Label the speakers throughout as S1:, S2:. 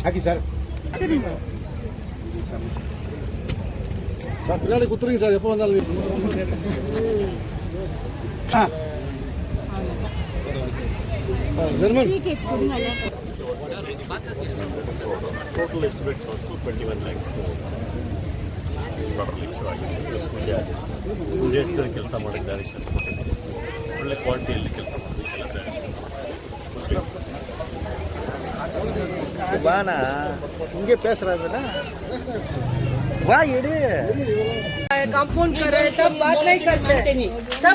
S1: ಹಾಕಿ sir sir பின்னாடி குத்துறீங்க sir எப்போ வந்தாலும் German
S2: total estimate cost 21 lakhs issue ಆಗಿದೆ. ಪೂಜೆ ಎಷ್ಟು ಕೆಲಸ ಮಾಡಿದ್ದಾರೆ, ಒಳ್ಳೆ ಕ್ವಾಲಿಟಿಯಲ್ಲಿ ಕೆಲಸ ಮಾಡಬೇಕೆಲ್ಲ.
S3: सुबाना इनके पैस रहा वाह ये
S4: कंपाउंड कर रहे तब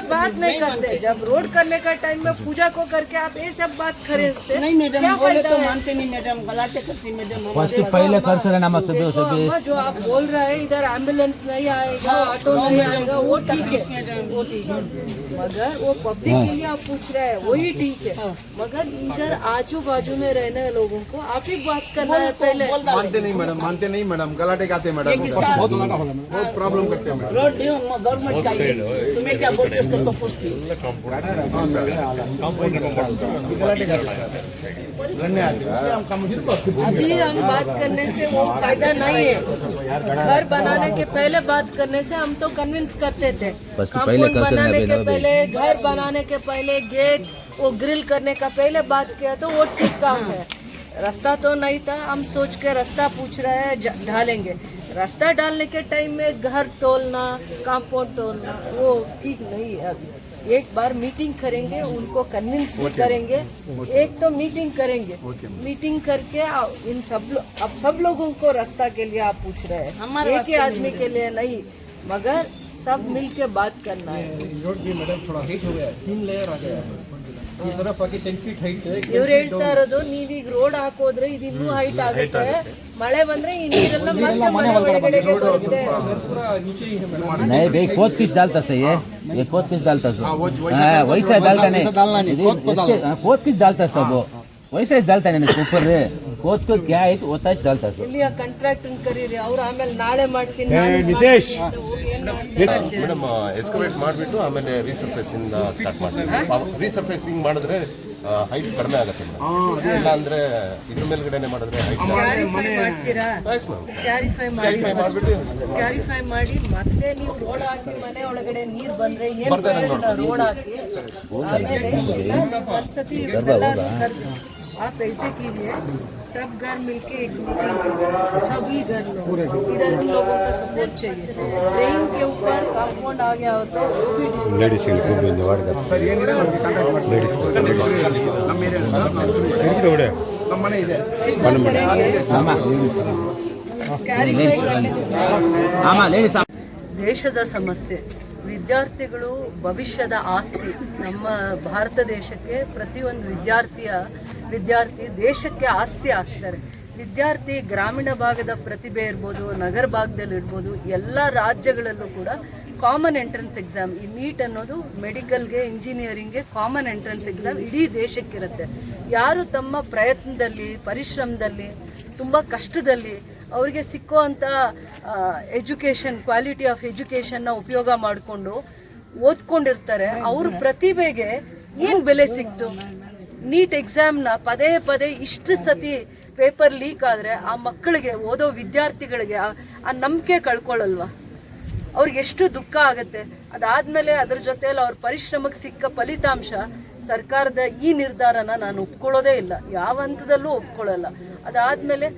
S4: बात नहीं करते जब रोड करने का टाइम में पूजा को करके आप ये सब बात करे से
S5: नहीं मैडम बोले तो मानते नहीं मैडम, गलाटे करती मैडम।
S3: फर्स्ट पहले करते रहना मत सभी
S4: जो आप बोल रहे हैं इधर एम्बुलेंस नहीं आएगा, ऑटो नहीं आएगा, वो ठीक है, वो ठीक है, मगर वो पब्लिक के लिए आप पूछ रहे हैं वही ठीक है, मगर इधर आजू बाजू में रहने लोगों को आप ही बात करना है। पहले
S1: मानते नहीं मैडम गलाटे खाते मैडम, बहुत प्रॉब्लम करते हैं
S5: रोड गवर्नमेंट का है, तुम्हें क्या बोलते हो उसको पूछती।
S4: अभी हम बात करने से वो फायदा नहीं है, घर बनाने के पहले बात करने से हम तो कन्विंस करते थे, कंपाउंड बनाने के पहले, घर बनाने के पहले, गेट वो ग्रिल करने का पहले बात किया तो वो ठीक काम है। रास्ता तो नहीं था, हम सोच के रास्ता पूछ रहे हैं ढालेंगे, रास्ता डालने के टाइम में घर तोड़ना, कंपाउंड तोड़ना वो ठीक नहीं है। अभी एक बार मीटिंग करेंगे, उनको कन्विंस भी करेंगे, एक तो मीटिंग करेंगे, मीटिंग करके इन सब लोगों को रास्ता के लिए आप पूछ रहे हैं, एक ही आदमी के लिए नहीं, मगर सब मिल के बात करना है।
S1: रोड भी मैडम थोड़ा हाइट हो गया, 3 लेयर आ गया ಈ ತರ 10 ಫೀಟ್ ಹೈಟ್
S4: ಇವ್ರು ಹೇಳ್ತಾ ಇರೋದು ನೀವೀಗ ರೋಡ್ ಹಾಕೋದ್ರೆ ಇದು ಇನ್ನೂ ಹೈಟ್ ಆಗುತ್ತೆ, ಮಳೆ ಬಂದ್ರೆ ಈ ನೀರೆಲ್ಲ ಮತ್ತೆ ಮನೆ ಒಳಗಡೆಗೆ ಬರುತ್ತೆ।
S3: नहीं भाई खोद किस डालता से ये खोद किस डालता से वैसा डालता नहीं खोद किस डालता सब वैसा डालता नहीं ऊपर खोद को क्या है होता है डालता है।
S4: ಇಲ್ಲಿ ಕಾಂಟ್ರಾಕ್ಟರ್ ಕರೀರಿ, ಅವ್ರು ಆಮೇಲೆ ನಾಳೆ ಮಾಡ್ತೀನಿ
S1: ನಿತೇಶ್
S2: ಮೇಡಮ್ ಎಸ್ಕವೇಟ್ ಮಾಡಿಬಿಟ್ಟು ಆಮೇಲೆ ರೀಸರ್ಫೇಸಿಂಗ್ ಸ್ಟಾರ್ಟ್ ಮಾಡ್ತೀವಿ. ರೀಸರ್ಫೇಸಿಂಗ್ ಮಾಡಿದ್ರೆ ಹೈಟ್ ಕಡಿಮೆ ಆಗುತ್ತೆ ಮೇಡಮ್, ಇಲ್ಲ ಅಂದ್ರೆ ಇದ್ರ ಮೇಲ್ಗಡೆನೆ ಮಾಡಿದ್ರೆ ಹೈಟ್
S4: ಮಾಡ್ತೀರಾ, ಸ್ಕ್ಯಾರಿಫೈ ಮಾಡಿ ಮತ್ತೆ ನೀವು ರೋಡ್ ಹಾಕಿ ಮನೆ ಒಳಗಡೆ ನೀರ್ ಬಂದ್ರೆ ಏನ್ ರೋಡ್ ಹಾಕಿ ಆಮೇಲೆ ಒಂದ್ಸತಿ आप ऐसे कीजिए, सब घर मिलके एक मीटिंग, सभी घर लोग इधर उन लोगों का सपोर्ट चाहिए। रेन के ऊपर कंपाउंड आ गया हो तो वो भी
S2: ಲೇಡೀಸ್
S1: ನಮ್ಮನೆ ಇದೆ
S4: ऐसा करेंगे, स्क्यारिफाई करने ದೇಶದ ಸಮಸ್ಯೆ, ವಿದ್ಯಾರ್ಥಿಗಳು ಭವಿಷ್ಯದ ಆಸ್ತಿ. ನಮ್ಮ ಭಾರತ ದೇಶಕ್ಕೆ ಪ್ರತಿಯೊಂದು ವಿದ್ಯಾರ್ಥಿ ದೇಶಕ್ಕೆ ಆಸ್ತಿ ಆಗ್ತಾರೆ. ವಿದ್ಯಾರ್ಥಿ ಗ್ರಾಮೀಣ ಭಾಗದ ಪ್ರತಿಭೆ ಇರ್ಬೋದು, ನಗರ ಭಾಗದಲ್ಲಿ ಇರ್ಬೋದು, ಎಲ್ಲ ರಾಜ್ಯಗಳಲ್ಲೂ ಕೂಡ ಕಾಮನ್ ಎಂಟ್ರೆನ್ಸ್ ಎಕ್ಸಾಮ್, ಈ ನೀಟ್ ಅನ್ನೋದು ಮೆಡಿಕಲ್ಗೆ, ಇಂಜಿನಿಯರಿಂಗ್ಗೆ ಕಾಮನ್ ಎಂಟ್ರೆನ್ಸ್ ಎಕ್ಸಾಮ್ ಇಡೀ ದೇಶಕ್ಕಿರುತ್ತೆ. ಯಾರು ತಮ್ಮ ಪ್ರಯತ್ನದಲ್ಲಿ, ಪರಿಶ್ರಮದಲ್ಲಿ, ತುಂಬ ಕಷ್ಟದಲ್ಲಿ ಅವರಿಗೆ ಸಿಕ್ಕುವಂಥ ಎಜುಕೇಷನ್, ಕ್ವಾಲಿಟಿ ಆಫ್ ಎಜುಕೇಷನ್ನ ಉಪಯೋಗ ಮಾಡಿಕೊಂಡು ಓದ್ಕೊಂಡಿರ್ತಾರೆ, ಅವ್ರ ಪ್ರತಿಭೆಗೆ ಏನು ಬೆಲೆ ಸಿಕ್ತು? ನೀಟ್ ಎಕ್ಸಾಮ್ನ ಪದೇ ಪದೇ ಇಷ್ಟು ಸತಿ ಪೇಪರ್ ಲೀಕ್ ಆದರೆ ಆ ಮಕ್ಕಳಿಗೆ, ಓದೋ ವಿದ್ಯಾರ್ಥಿಗಳಿಗೆ ಆ ನಂಬಿಕೆ ಕಳ್ಕೊಳ್ಳಲ್ವ? ಅವ್ರಿಗೆ ಎಷ್ಟು ದುಃಖ ಆಗುತ್ತೆ. ಅದಾದಮೇಲೆ ಅದ್ರ ಜೊತೆಯಲ್ಲಿ ಅವ್ರ ಪರಿಶ್ರಮಕ್ಕೆ ಸಿಕ್ಕ ಫಲಿತಾಂಶ, ಸರ್ಕಾರದ ಈ ನಿರ್ಧಾರನ ನಾನು ಒಪ್ಕೊಳ್ಳೋದೇ ಇಲ್ಲ, ಯಾವ ಹಂತದಲ್ಲೂ ಒಪ್ಕೊಳ್ಳಲ್ಲ. ಅದಾದಮೇಲೆ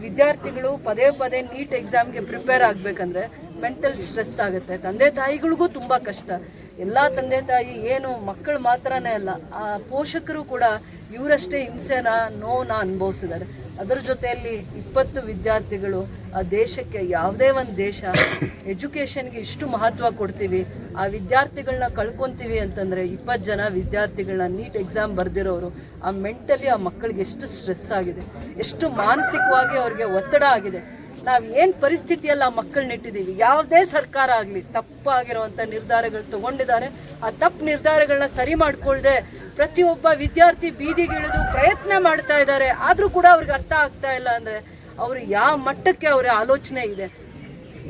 S4: ವಿದ್ಯಾರ್ಥಿಗಳು ಪದೇ ಪದೇ ನೀಟ್ ಎಕ್ಸಾಮ್ಗೆ ಪ್ರಿಪೇರ್ ಆಗಬೇಕಂದ್ರೆ ಮೆಂಟಲ್ ಸ್ಟ್ರೆಸ್ ಆಗುತ್ತೆ. ತಂದೆ ತಾಯಿಗಳಿಗೂ ತುಂಬ ಕಷ್ಟ. ಎಲ್ಲ ತಂದೆ ತಾಯಿ ಏನು ಮಕ್ಕಳು ಮಾತ್ರನೇ ಅಲ್ಲ, ಆ ಪೋಷಕರು ಕೂಡ ಇವರಷ್ಟೇ ಹಿಂಸೆನ, ನೋವನ್ನ ಅನುಭವಿಸಿದ್ದಾರೆ. ಅದರ ಜೊತೆಯಲ್ಲಿ 20 ವಿದ್ಯಾರ್ಥಿಗಳು, ಆ ದೇಶಕ್ಕೆ, ಯಾವುದೇ ಒಂದು ದೇಶ ಎಜುಕೇಷನ್ಗೆ ಇಷ್ಟು ಮಹತ್ವ ಕೊಡ್ತೀವಿ, ಆ ವಿದ್ಯಾರ್ಥಿಗಳನ್ನ ಕಳ್ಕೊತೀವಿ ಅಂತಂದರೆ 20 ಜನ ವಿದ್ಯಾರ್ಥಿಗಳನ್ನ ನೀಟ್ ಎಕ್ಸಾಮ್ ಬರೆದಿರೋರು, ಆ ಮೆಂಟಲಿ ಆ ಮಕ್ಕಳಿಗೆ ಎಷ್ಟು ಸ್ಟ್ರೆಸ್ ಆಗಿದೆ, ಎಷ್ಟು ಮಾನಸಿಕವಾಗಿ ಅವ್ರಿಗೆ ಒತ್ತಡ ಆಗಿದೆ. ನಾವು ಏನು ಪರಿಸ್ಥಿತಿಯಲ್ಲಿ ಆ ಮಕ್ಕಳನ್ನ ಇಟ್ಟಿದ್ದೀವಿ. ಯಾವುದೇ ಸರ್ಕಾರ ಆಗಲಿ ತಪ್ಪಾಗಿರುವಂಥ ನಿರ್ಧಾರಗಳು ತೊಗೊಂಡಿದ್ದಾರೆ. ಆ ತಪ್ಪು ನಿರ್ಧಾರಗಳನ್ನ ಸರಿ ಮಾಡಿಕೊಳ್ಳದೆ ಪ್ರತಿಯೊಬ್ಬ ವಿದ್ಯಾರ್ಥಿ ಬೀದಿಗಿಳಿದು ಪ್ರಯತ್ನ ಮಾಡ್ತಾ ಇದ್ದಾರೆ. ಆದರೂ ಕೂಡ ಅವ್ರಿಗೆ ಅರ್ಥ ಆಗ್ತಾ ಇಲ್ಲ ಅಂದರೆ ಅವರು ಯಾವ ಮಟ್ಟಕ್ಕೆ ಅವರ ಆಲೋಚನೆ ಇದೆ.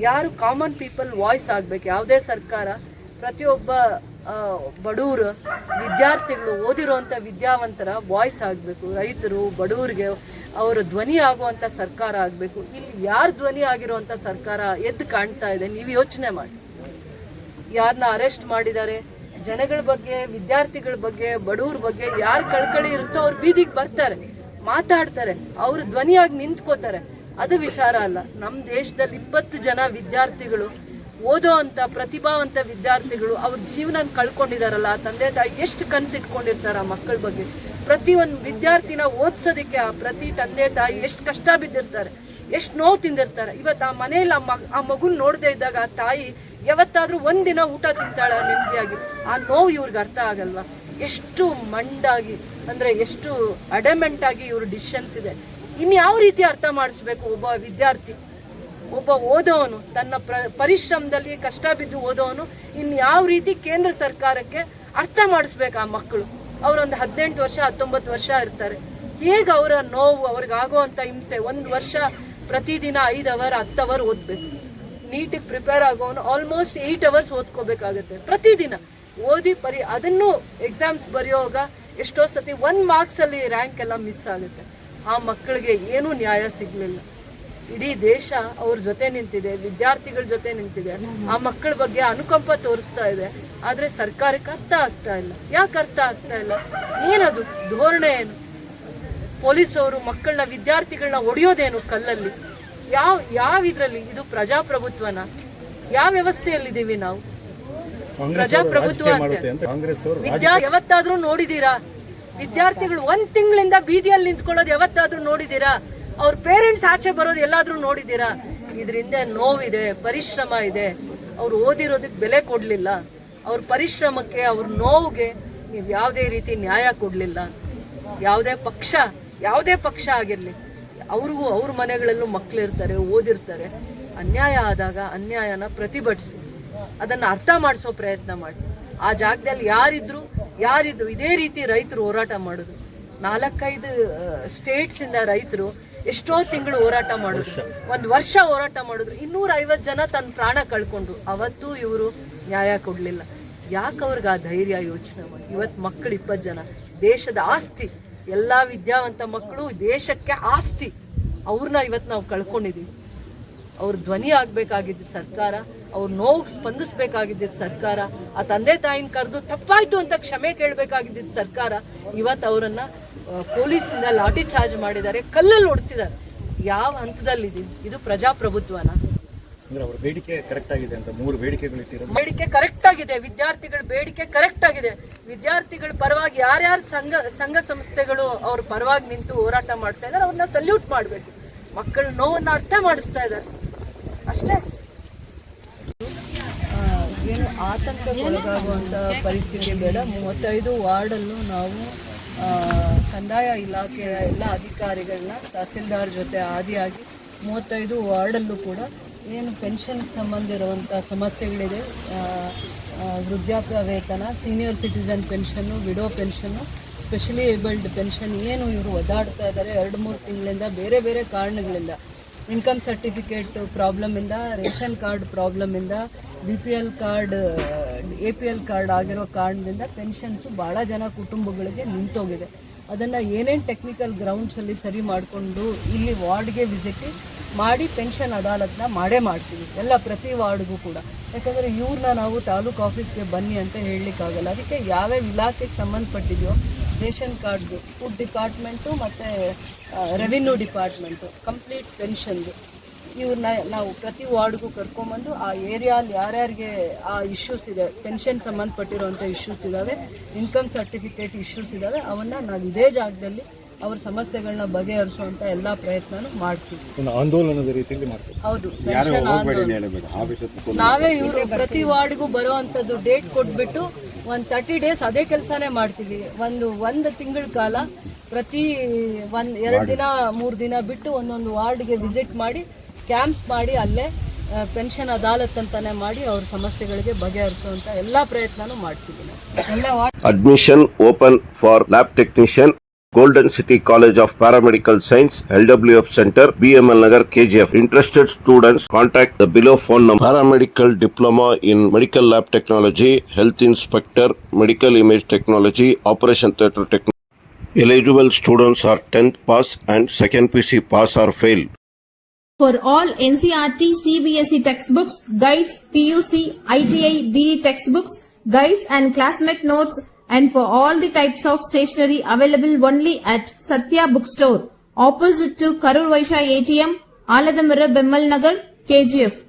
S4: ಯಾರು ಕಾಮನ್ ಪೀಪಲ್ ವಾಯ್ಸ್ ಆಗಬೇಕು. ಯಾವುದೇ ಸರ್ಕಾರ ಪ್ರತಿಯೊಬ್ಬ ಬಡವರು ವಿದ್ಯಾರ್ಥಿಗಳು ಓದಿರುವಂಥ ವಿದ್ಯಾವಂತರ ವಾಯ್ಸ್ ಆಗಬೇಕು. ರೈತರು ಬಡವರಿಗೆ ಅವರ ಧ್ವನಿ ಆಗುವಂಥ ಸರ್ಕಾರ ಆಗಬೇಕು. ಇಲ್ಲಿ ಯಾರು ಧ್ವನಿ ಆಗಿರುವಂಥ ಸರ್ಕಾರ ಎದ್ದು ಕಾಣ್ತಾ ಇದೆ? ನೀವು ಯೋಚನೆ ಮಾಡಿ. ಯಾರನ್ನ ಅರೆಸ್ಟ್ ಮಾಡಿದ್ದಾರೆ, ಜನಗಳ ಬಗ್ಗೆ, ವಿದ್ಯಾರ್ಥಿಗಳ ಬಗ್ಗೆ, ಬಡವ್ರ ಬಗ್ಗೆ ಯಾರು ಕಳ್ಕಳಿ ಇರುತ್ತೋ ಅವ್ರು ಬೀದಿಗೆ ಬರ್ತಾರೆ, ಮಾತಾಡ್ತಾರೆ, ಅವ್ರ ಧ್ವನಿಯಾಗಿ ನಿಂತ್ಕೋತಾರೆ. ಅದು ವಿಚಾರ ಅಲ್ಲ. ನಮ್ಮ ದೇಶದಲ್ಲಿ 20 ಜನ ವಿದ್ಯಾರ್ಥಿಗಳು, ಓದೋ ಅಂತ ಪ್ರತಿಭಾವಂತ ವಿದ್ಯಾರ್ಥಿಗಳು ಅವ್ರ ಜೀವನ ಕಳ್ಕೊಂಡಿದಾರಲ್ಲ. ತಂದೆ ತಾಯಿ ಎಷ್ಟು ಕನಸಿಟ್ಕೊಂಡಿರ್ತಾರೆ ಆ ಮಕ್ಕಳ ಬಗ್ಗೆ. ಪ್ರತಿಯೊಂದು ವಿದ್ಯಾರ್ಥಿನ ಓದಿಸೋದಕ್ಕೆ ಆ ಪ್ರತಿ ತಂದೆ ತಾಯಿ ಎಷ್ಟು ಕಷ್ಟ ಬಿದ್ದಿರ್ತಾರೆ, ಎಷ್ಟು ನೋವು ತಿಂದಿರ್ತಾರೆ. ಇವತ್ತು ಆ ಮನೆಯಲ್ಲಿ ಆ ಮಗುನ ನೋಡದೇ ಇದ್ದಾಗ ಆ ತಾಯಿ ಯಾವತ್ತಾದ್ರೂ ಒಂದಿನ ಊಟ ತಿಂತಾಳ ನೆಮ್ಮದಿಯಾಗಿ? ಆ ನೋವು ಇವ್ರಿಗೆ ಅರ್ಥ ಆಗಲ್ವಾ? ಎಷ್ಟು ಮಂಡಾಗಿ, ಅಂದರೆ ಎಷ್ಟು ಅಡಮೆಂಟ್ ಆಗಿ ಇವ್ರ ಡಿಸಿಷನ್ಸ್ ಇದೆ. ಇನ್ಯಾವ ರೀತಿ ಅರ್ಥ ಮಾಡಿಸ್ಬೇಕು ಒಬ್ಬ ವಿದ್ಯಾರ್ಥಿ, ಒಬ್ಬ ಓದೋವನು, ತನ್ನ ಪರಿಶ್ರಮದಲ್ಲಿ ಕಷ್ಟ ಬಿದ್ದು ಓದೋವನು ಇನ್ಯಾವ ರೀತಿ ಕೇಂದ್ರ ಸರ್ಕಾರಕ್ಕೆ ಅರ್ಥ ಮಾಡಿಸ್ಬೇಕು? ಆ ಮಕ್ಕಳು ಅವರೊಂದು 18 ವರ್ಷ 19 ವರ್ಷ ಇರ್ತಾರೆ. ಹೇಗೆ ಅವರ ನೋವು, ಅವ್ರಿಗಾಗುವಂಥ ಹಿಂಸೆ? 1 ವರ್ಷ ಪ್ರತಿದಿನ 5 ಅವರ್ 10 ಅವರ್ ಓದಬೇಕು. ನೀಟಿಗೆ ಪ್ರಿಪೇರ್ ಆಗೋನು ಆಲ್ಮೋಸ್ಟ್ 8 ಅವರ್ಸ್ ಓದ್ಕೋಬೇಕಾಗುತ್ತೆ ಪ್ರತಿದಿನ. ಓದಿ ಅದನ್ನು ಎಕ್ಸಾಮ್ಸ್ ಬರೆಯೋವಾಗ ಎಷ್ಟೋ ಸತಿ 1 ಮಾರ್ಕ್ಸಲ್ಲಿ ರ್ಯಾಂಕ್ ಎಲ್ಲ ಮಿಸ್ ಆಗುತ್ತೆ. ಆ ಮಕ್ಕಳಿಗೆ ಏನೂ ನ್ಯಾಯ ಸಿಗಲಿಲ್ಲ. ಇಡೀ ದೇಶ ಅವ್ರ ಜೊತೆ ನಿಂತಿದೆ, ವಿದ್ಯಾರ್ಥಿಗಳ ಜೊತೆ ನಿಂತಿದೆ, ಆ ಮಕ್ಕಳ ಬಗ್ಗೆ ಅನುಕಂಪ ತೋರಿಸ್ತಾ ಇದೆ. ಆದರೆ ಸರ್ಕಾರಕ್ಕೆ ಅರ್ಥ ಆಗ್ತಾ ಇಲ್ಲ. ಯಾಕೆ ಅರ್ಥ ಆಗ್ತಾ ಇಲ್ಲ? ಏನದು ಧೋರಣೆ? ಏನು? ಪೊಲೀಸವರು ಮಕ್ಕಳನ್ನ, ವಿದ್ಯಾರ್ಥಿಗಳನ್ನ ಹೊಡೆಯೋದೇನು ಕಲ್ಲಲ್ಲಿ? ಯಾವ ಇದರಲ್ಲಿ? ಇದು ಪ್ರಜಾಪ್ರಭುತ್ವನ? ಯಾವ ವ್ಯವಸ್ಥೆಯಲ್ಲಿದ್ದೀವಿ ನಾವು? ಪ್ರಜಾಪ್ರಭುತ್ವ ಯಾವತ್ತಾದ್ರೂ ನೋಡಿದೀರಾ? ವಿದ್ಯಾರ್ಥಿಗಳು 1 ತಿಂಗಳಿಂದ ಬೀದಿಯಲ್ಲಿ ನಿಂತ್ಕೊಳ್ಳೋದು ಯಾವತ್ತಾದ್ರೂ ನೋಡಿದೀರಾ? ಅವ್ರ ಪೇರೆಂಟ್ಸ್ ಆಚೆ ಬರೋದು ಎಲ್ಲಾದ್ರೂ ನೋಡಿದೀರಾ? ಇದರಿಂದ ನೋವಿದೆ, ಪರಿಶ್ರಮ ಇದೆ. ಅವ್ರು ಓದಿರೋದಕ್ಕೆ ಬೆಲೆ ಕೊಡಲಿಲ್ಲ. ಅವ್ರ ಪರಿಶ್ರಮಕ್ಕೆ, ಅವ್ರ ನೋವಿಗೆ ನೀವು ಯಾವುದೇ ರೀತಿ ನ್ಯಾಯ ಕೊಡಲಿಲ್ಲ. ಯಾವುದೇ ಪಕ್ಷ ಆಗಿರಲಿ, ಅವ್ರಿಗೂ ಅವ್ರ ಮನೆಗಳಲ್ಲೂ ಮಕ್ಕಳಿರ್ತಾರೆ, ಓದಿರ್ತಾರೆ. ಅನ್ಯಾಯ ಆದಾಗ ಅನ್ಯಾಯನ ಪ್ರತಿಭಟಿಸಿ ಅದನ್ನು ಅರ್ಥ ಮಾಡಿಸೋ ಪ್ರಯತ್ನ ಮಾಡಿ. ಆ ಜಾಗದಲ್ಲಿ ಯಾರಿದ್ರು ಇದೇ ರೀತಿ ರೈತರು ಹೋರಾಟ ಮಾಡೋದು. 4-5 ಸ್ಟೇಟ್ಸಿಂದ ರೈತರು ಎಷ್ಟೋ ತಿಂಗಳು ಹೋರಾಟ ಮಾಡಿದ್ರು, 1 ವರ್ಷ ಹೋರಾಟ ಮಾಡಿದ್ರು. 250 ಜನ ತನ್ನ ಪ್ರಾಣ ಕಳ್ಕೊಂಡ್ರು. ಅವತ್ತೂ ಇವರು ನ್ಯಾಯ ಕೊಡಲಿಲ್ಲ. ಯಾಕೆ ಅವ್ರಿಗೆ ಆ ಧೈರ್ಯ? ಯೋಚನೆ ಮಾಡಿ. ಇವತ್ತು ಮಕ್ಕಳು 20 ಜನ ದೇಶದ ಆಸ್ತಿ, ಎಲ್ಲ ವಿದ್ಯಾವಂತ ಮಕ್ಕಳು ದೇಶಕ್ಕೆ ಆಸ್ತಿ. ಅವ್ರನ್ನ ಇವತ್ತು ನಾವು ಕಳ್ಕೊಂಡಿದ್ದೀವಿ. ಅವ್ರ ಧ್ವನಿ ಆಗಬೇಕಾಗಿದ್ದು ಸರ್ಕಾರ, ಅವ್ರ ನೋವಿಗೆ ಸ್ಪಂದಿಸಬೇಕಾಗಿದ್ದಿದ್ದು ಸರ್ಕಾರ, ಆ ತಂದೆ ತಾಯಿನ ಕರೆದು ತಪ್ಪಾಯ್ತು ಅಂತ ಕ್ಷಮೆ ಕೇಳಬೇಕಾಗಿದ್ದಿದ್ದು ಸರ್ಕಾರ. ಇವತ್ತು ಅವರನ್ನ ಪೊಲೀಸಿಂದ ಲಾಠಿ ಚಾರ್ಜ್ ಮಾಡಿದ್ದಾರೆ, ಕಲ್ಲಲ್ಲಿ ಹೊಡೆಸಿದ್ದಾರೆ. ಯಾವ ಹಂತದಲ್ಲಿದೆ ಇದು? ಪ್ರಜಾಪ್ರಭುತ್ವನ?
S1: ಬೇಡಿಕೆ ಕರೆಕ್ಟ್ ಆಗಿದೆ ಅಂತ 3 ಬೇಡಿಕೆಗಳು
S4: ಬೇಡಿಕೆ ಕರೆಕ್ಟ್ ಆಗಿದೆ. ವಿದ್ಯಾರ್ಥಿಗಳ ಬೇಡಿಕೆ ಕರೆಕ್ಟ್ ಆಗಿದೆ. ವಿದ್ಯಾರ್ಥಿಗಳ ಪರವಾಗಿ ಯಾರ್ಯಾರು ಸಂಘ ಸಂಸ್ಥೆಗಳು ಅವ್ರ ಪರವಾಗಿ ನಿಂತು ಹೋರಾಟ ಮಾಡ್ತಾ ಇದ್ದಾರೆ ಅವ್ರನ್ನ ಸಲ್ಯೂಟ್ ಮಾಡಬೇಕು. ಮಕ್ಕಳ ನೋವನ್ನ ಅರ್ಥ ಮಾಡಿಸ್ತಾ ಇದ್ದಾರೆ ಅಷ್ಟೇ. ಏನು ಆತಂಕಕ್ಕೊಳಗಾಗುವಂಥ ಪರಿಸ್ಥಿತಿ ಬೇಡ. 35 ವಾರ್ಡಲ್ಲೂ ನಾವು ಕಂದಾಯ ಇಲಾಖೆಯ ಎಲ್ಲ ಅಧಿಕಾರಿಗಳನ್ನ ತಹಸೀಲ್ದಾರ್ ಜೊತೆ ಆದಿಯಾಗಿ 35 ವಾರ್ಡಲ್ಲೂ ಕೂಡ ಏನು ಪೆನ್ಷನ್ ಸಂಬಂಧ ಇರುವಂಥ ಸಮಸ್ಯೆಗಳಿದೆ, ವೃದ್ಧಾಪ್ಯ ವೇತನ, senior citizen pension, widow pension, specially abled pension ಏನು ಇವರು ಒದ್ದಾಡ್ತಾ ಇದ್ದಾರೆ 2-3 ತಿಂಗಳಿಂದ ಬೇರೆ ಬೇರೆ ಕಾರಣಗಳಿಂದ. ಇನ್ಕಮ್ ಸರ್ಟಿಫಿಕೇಟ್ ಪ್ರಾಬ್ಲಮಿಂದ, ರೇಷನ್ ಕಾರ್ಡ್ ಪ್ರಾಬ್ಲಮಿಂದ, BPL ಕಾರ್ಡ್, APL ಕಾರ್ಡ್ ಆಗಿರೋ ಕಾರಣದಿಂದ ಪೆನ್ಷನ್ಸು ಭಾಳ ಜನ ಕುಟುಂಬಗಳಿಗೆ ನಿಂತೋಗಿದೆ. ಅದನ್ನು ಏನೇನು ಟೆಕ್ನಿಕಲ್ ಗ್ರೌಂಡ್ಸಲ್ಲಿ ಸರಿ ಮಾಡಿಕೊಂಡು ಇಲ್ಲಿ ವಾರ್ಡ್ಗೆ ವಿಸಿಟ್ ಮಾಡಿ ಪೆನ್ಷನ್ ಅದಾಲತ್ನ ಮಾಡ್ತೀವಿ ಎಲ್ಲ ಪ್ರತಿ ವಾರ್ಡ್ಗೂ ಕೂಡ. ಯಾಕಂದರೆ ಇವ್ರನ್ನ ನಾವು ತಾಲೂಕು ಆಫೀಸ್ಗೆ ಬನ್ನಿ ಅಂತ ಹೇಳಲಿಕ್ಕಾಗಲ್ಲ. ಅದಕ್ಕೆ ಯಾವ್ಯಾವ ಇಲಾಖೆಗೆ ಸಂಬಂಧಪಟ್ಟಿದೆಯೋ ರೇಷನ್ ಕಾರ್ಡ್ದು, ಫುಡ್ ಡಿಪಾರ್ಟ್ಮೆಂಟು ಮತ್ತು ರೆವಿನ್ಯೂ ಡಿಪಾರ್ಟ್ಮೆಂಟು, ಕಂಪ್ಲೀಟ್ ಪೆನ್ಷನ್ದು ಇವ್ರನ್ನ ನಾವು ಪ್ರತಿ ವಾರ್ಡ್ಗೂ ಕರ್ಕೊಂಬಂದು ಆ ಏರಿಯಾಲ್ಲಿ ಯಾರ್ಯಾರಿಗೆ ಆ ಇಶ್ಯೂಸ್ ಇದೆ, ಪೆನ್ಷನ್ ಸಂಬಂಧಪಟ್ಟಿರೋಂಥ ಇಶ್ಯೂಸ್ ಇದ್ದಾವೆ, ಇನ್ಕಮ್ ಸರ್ಟಿಫಿಕೇಟ್ ಇಶ್ಯೂಸ್ ಇದ್ದಾವೆ, ಅವನ್ನು ನಾವು ಇದೇ ಜಾಗದಲ್ಲಿ ಅವ್ರ ಸಮಸ್ಯೆಗಳನ್ನ ಬಗೆಹರಿಸುವಂಥ ಎಲ್ಲ ಪ್ರಯತ್ನನೂ ಮಾಡ್ತೀವಿ.
S1: ಆಂದೋಲನದ ರೀತಿಯಲ್ಲಿ ಮಾಡ್ತೀವಿ.
S4: ಹೌದು, ಪೆನ್ಷನ್ ನಾವೇ ಇವರು ಪ್ರತಿ ವಾರ್ಡ್ಗೂ ಬರೋ ಅಂಥದ್ದು ಡೇಟ್ ಕೊಟ್ಬಿಟ್ಟು ಒಂದು 30 ಡೇಸ್ ಅದೇ ಕೆಲಸನೇ ಮಾಡ್ತೀವಿ. ಒಂದು ತಿಂಗಳ ಕಾಲ ಪ್ರತಿ 2 ದಿನ 3 ದಿನ ಬಿಟ್ಟು ಒಂದೊಂದು ವಾರ್ಡ್ಗೆ ವಿಸಿಟ್ ಮಾಡಿ ಕ್ಯಾಂಪ್ ಮಾಡಿ ಅಲ್ಲೇ ಪೆನ್ಷನ್ ಅದಾಲತ್ ಅಂತಾನೆ ಮಾಡಿ ಅವ್ರ ಸಮಸ್ಯೆಗಳಿಗೆ ಬಗೆಹರಿಸುವಂತ ಎಲ್ಲ ಪ್ರಯತ್ನನೂ ಮಾಡ್ತೀವಿ ನಾವು.
S6: Admission open for lab technician Golden City College of Paramedical Science, LWF Center, BML Nagar, KGF. Interested students contact the below phone number. Paramedical Diploma in Medical Lab Technology, Health Inspector, Medical Image Technology, Operation Theatre Technology. Eligible students are 10th pass and 2nd PC pass or fail.
S7: For all NCERT, CBSE textbooks, guides, PUC, ITI, BE textbooks, guides and classmate notes, and for all the types of stationery available only at Satya Bookstore, opposite to Karur Vaishya ATM, Aladamira, Bemmal Nagar, KGF.